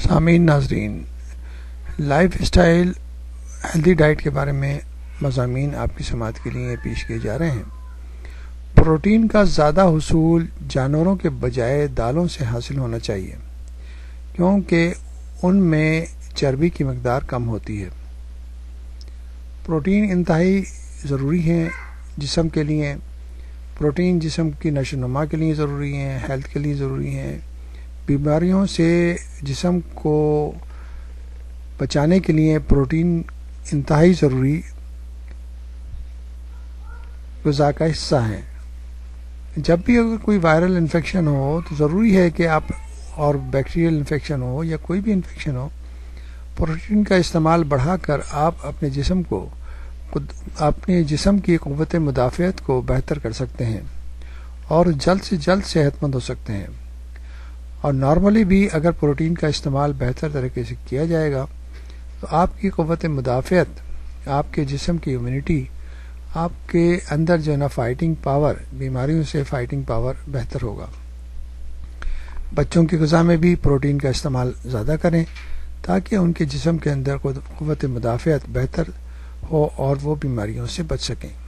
سامعین ناظرین، life style healthy diet کے بارے میں مضامین آپ کی سماعت کے لیے پیش کیے جا رہے ہیں۔ پروٹین کا زیادہ حصول جانوروں کے بجائے دالوں سے حاصل ہونا چاہیے، کیونکہ ان میں چربی کی مقدار کم ہوتی ہے۔ پروٹین انتہائی ضروری ہے جسم کے لیے۔ پروٹین جسم کی نشو و نما کے لیے ضروری ہیں، ہیلتھ کے لیے ضروری ہیں۔ بیماریوں سے جسم کو بچانے کے لیے پروٹین انتہائی ضروری غذا کا حصہ ہے۔ جب بھی اگر کوئی وائرل انفیکشن ہو تو ضروری ہے کہ آپ، اور بیکٹیریل انفیکشن ہو یا کوئی بھی انفیکشن ہو، پروٹین کا استعمال بڑھا کر آپ اپنے جسم کی قوت مدافعت کو بہتر کر سکتے ہیں اور جلد سے جلد صحت مند ہو سکتے ہیں۔ اور نارملی بھی اگر پروٹین کا استعمال بہتر طریقے سے کیا جائے گا تو آپ کی قوت مدافعت، آپ کے جسم کی امیونٹی، آپ کے اندر جو ہے نا فائٹنگ پاور، بیماریوں سے فائٹنگ پاور بہتر ہوگا۔ بچوں کی غذا میں بھی پروٹین کا استعمال زیادہ کریں تاکہ ان کے جسم کے اندر قوت مدافعت بہتر ہو اور وہ بیماریوں سے بچ سکیں۔